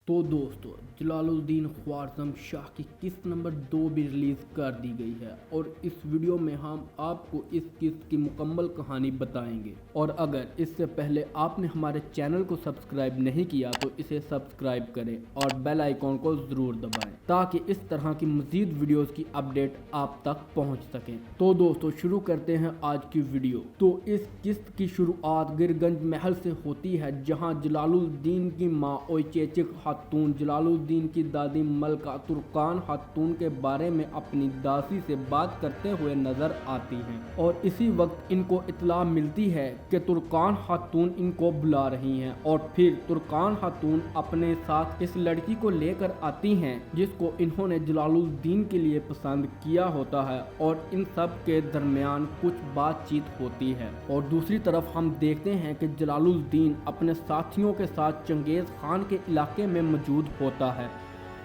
तो दोस्तों जलालुद्दीन ख्वारज़म शाह की किस्त नंबर 2 भी रिलीज़ कर दी गई है और इस वीडियो में हम आपको इस किस्त की मुकम्मल कहानी बताएंगे। और अगर इससे पहले आपने हमारे चैनल को सब्सक्राइब नहीं किया तो इसे सब्सक्राइब करें और बेल आइकॉन को ज़रूर दबाएं ताकि इस तरह की मज़ीद वीडियोज़ की अपडेट आप तक पहुँच सकें। तो दोस्तों शुरू करते हैं आज की वीडियो। तो इस किस्त की शुरुआत गिरगंज महल से होती है, जहाँ जलालुद्दीन की माँ ओयचेचिक खातून जलालुद्दीन की दादी मलका तुर्कान खातून के बारे में अपनी दासी से बात करते हुए नजर आती हैं और इसी वक्त इनको इत्तला मिलती है कि तुर्कान खातून इनको बुला रही हैं और फिर तुर्कान खातून अपने साथ इस लड़की को लेकर आती हैं जिसको इन्होंने जलालुद्दीन के लिए पसंद किया होता है और इन सब के दरमियान कुछ बातचीत होती है। और दूसरी तरफ हम देखते हैं कि जलालुद्दीन अपने साथियों के साथ चंगेज़ खान के इलाके में मौजूद होता है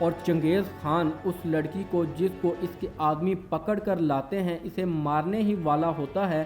और चंगेज़ खान उस लड़की को जिसको इसके आदमी पकड़ कर लाते हैं इसे मारने ही वाला होता है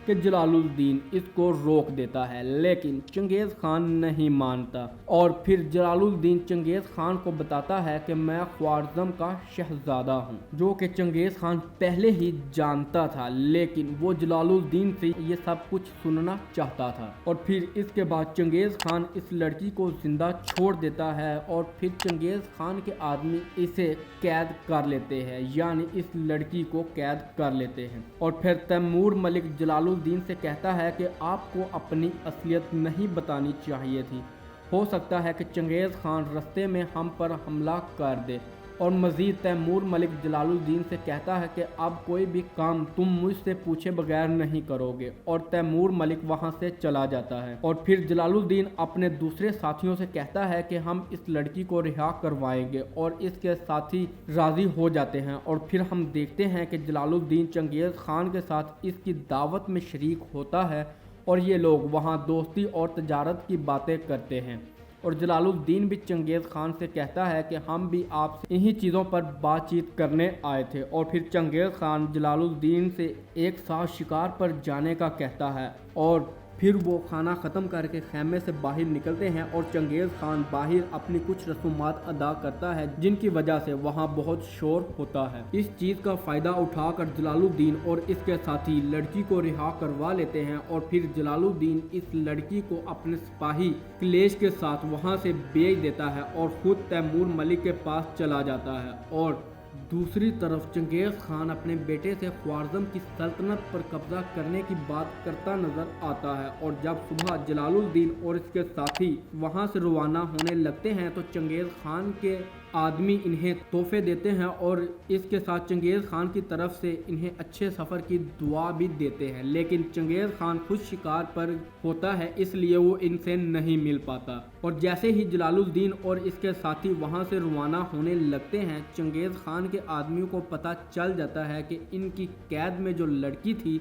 कि जलालुद्दीन इसको रोक देता है, लेकिन चंगेज़ खान नहीं मानता और फिर जलालुद्दीन चंगेज़ खान को बताता है कि मैं ख्वारज़म का शहज़ादा हूँ, जो कि चंगेज़ खान पहले ही जानता था, लेकिन वो जलालुद्दीन से ये सब कुछ सुनना चाहता था। और फिर इसके बाद चंगेज़ खान इस लड़की को जिंदा छोड़ देता है और फिर चंगेज़ खान के आदमी इसे कैद कर लेते हैं, यानी इस लड़की को कैद कर लेते हैं। और फिर तैमूर मलिक जलालुद्दीन से कहता है कि आपको अपनी असलियत नहीं बतानी चाहिए थी, हो सकता है कि चंगेज़ खान रास्ते में हम पर हमला कर दे। और मज़ीद तैमूर मलिक जलालुद्दीन से कहता है कि अब कोई भी काम तुम मुझसे पूछे बगैर नहीं करोगे और तैमूर मलिक वहां से चला जाता है। और फिर जलालुद्दीन अपने दूसरे साथियों से कहता है कि हम इस लड़की को रिहा करवाएंगे और इसके साथी राज़ी हो जाते हैं। और फिर हम देखते हैं कि जलालुद्दीन चंगेज़ खान के साथ इसकी दावत में शरीक होता है और ये लोग वहाँ दोस्ती और तजारत की बातें करते हैं। और जलालुद्दीन भी चंगेज़ खान से कहता है कि हम भी आपसे इन्हीं चीज़ों पर बातचीत करने आए थे। और फिर चंगेज़ खान जलालुद्दीन से एक साथ शिकार पर जाने का कहता है और फिर वो खाना ख़त्म करके खैमे से बाहर निकलते हैं और चंगेज़ खान बाहर अपनी कुछ रसूमात अदा करता है जिनकी वजह से वहाँ बहुत शोर होता है। इस चीज़ का फ़ायदा उठाकर जलालुद्दीन और इसके साथी लड़की को रिहा करवा लेते हैं और फिर जलालुद्दीन इस लड़की को अपने सिपाही क्लेश के साथ वहाँ से बेच देता है और ख़ुद तैमूर मलिक के पास चला जाता है। और दूसरी तरफ चंगेज़ खान अपने बेटे से ख्वारज़म की सल्तनत पर कब्जा करने की बात करता नजर आता है। और जब सुबह जलालुद्दीन और इसके साथी वहां से रवाना होने लगते हैं तो चंगेज़ खान के आदमी इन्हें तोहफे देते हैं और इसके साथ चंगेज़ खान की तरफ से इन्हें अच्छे सफ़र की दुआ भी देते हैं, लेकिन चंगेज़ खान खुद शिकार पर होता है इसलिए वो इनसे नहीं मिल पाता। और जैसे ही जलालुद्दीन और इसके साथी वहां से रवाना होने लगते हैं चंगेज़ खान के आदमियों को पता चल जाता है कि इनकी कैद में जो लड़की थी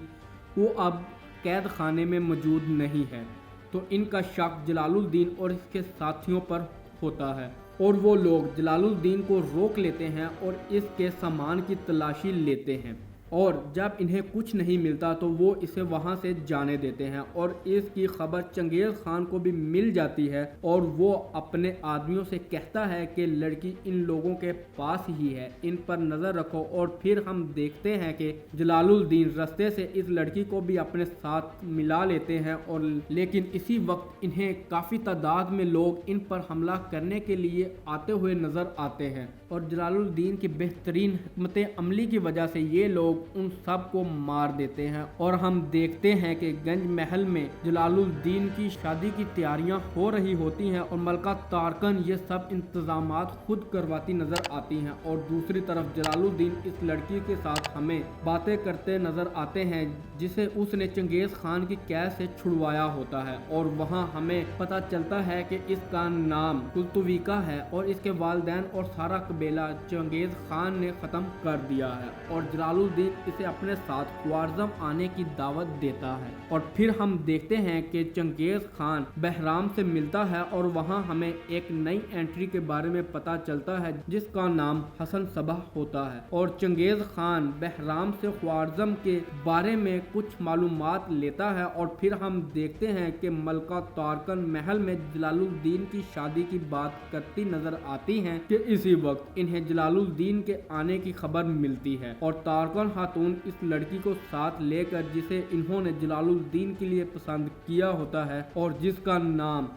वो अब कैद खाने में मौजूद नहीं है। तो इनका शक जलालुद्दीन और इसके साथियों पर होता है और वो लोग जलालुद्दीन को रोक लेते हैं और इसके सामान की तलाशी लेते हैं। और जब इन्हें कुछ नहीं मिलता तो वो इसे वहां से जाने देते हैं और इसकी खबर चंगेज़ खान को भी मिल जाती है और वो अपने आदमियों से कहता है कि लड़की इन लोगों के पास ही है, इन पर नज़र रखो। और फिर हम देखते हैं कि जलालुद्दीन रास्ते से इस लड़की को भी अपने साथ मिला लेते हैं और लेकिन इसी वक्त इन्हें काफ़ी तादाद में लोग इन पर हमला करने के लिए आते हुए नज़र आते हैं और जलालुद्दीन की बेहतरीन हिकमत अमली की वजह से ये लोग उन सब को मार देते हैं। और हम देखते हैं कि गंज महल में जलालुद्दीन की शादी की तैयारियां हो रही होती हैं और मलका तारकन ये सब इंतजामात खुद करवाती नजर आती हैं। और दूसरी तरफ जलालुद्दीन इस लड़की के साथ हमें बातें करते नजर आते हैं जिसे उसने चंगेज़ खान की कैद से छुड़वाया होता है और वहाँ हमें पता चलता है कि इसका नाम कुलतुविका है और इसके वालिदैन और सारा कबीला चंगेज़ खान ने ख़त्म कर दिया है। और जलालुद्दीन इसे अपने साथ ख्वारज़म आने की दावत देता है और फिर हम देखते हैं कि चंगेज़ खान बहराम से मिलता है और वहां हमें एक नई एंट्री के बारे में पता चलता है जिसका नाम हसन सबह होता है और चंगेज़ खान बहराम से ख्वारज़म के बारे में कुछ मालूमात लेता है और फिर हम देखते हैं कि मलका तारकन महल में जलालुद्दीन की शादी की बात करती नजर आती हैं कि इसी वक्त इन्हें जलालुद्दीन के आने की खबर मिलती है और तारकन खातून इस लड़की को साथ लेकर जिसे इन्होंने जलालुद्दीन के लिए पसंद किया होता है और जिसका नाम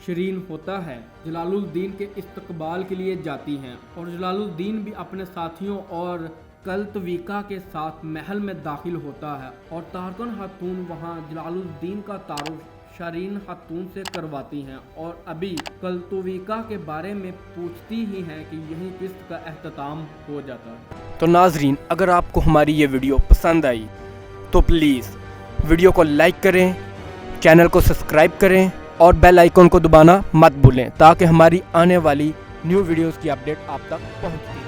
शरीन होता है, जलालुद्दीन के इस्तकबाल के लिए जाती हैं और जलालुद्दीन भी अपने साथियों और कल्तविका के साथ महल में दाखिल होता है और तारकन खातून वहां जलालुद्दीन का तारुफ शरीन खातून से करवाती हैं और अभी कल्तविका के बारे में पूछती ही हैं कि यही किस्त का एहतमाम हो जाता है। तो नाजरीन, अगर आपको हमारी ये वीडियो पसंद आई तो प्लीज़ वीडियो को लाइक करें, चैनल को सब्सक्राइब करें और बेल आइकन को दबाना मत भूलें ताकि हमारी आने वाली न्यू वीडियोस की अपडेट आप तक पहुंचे।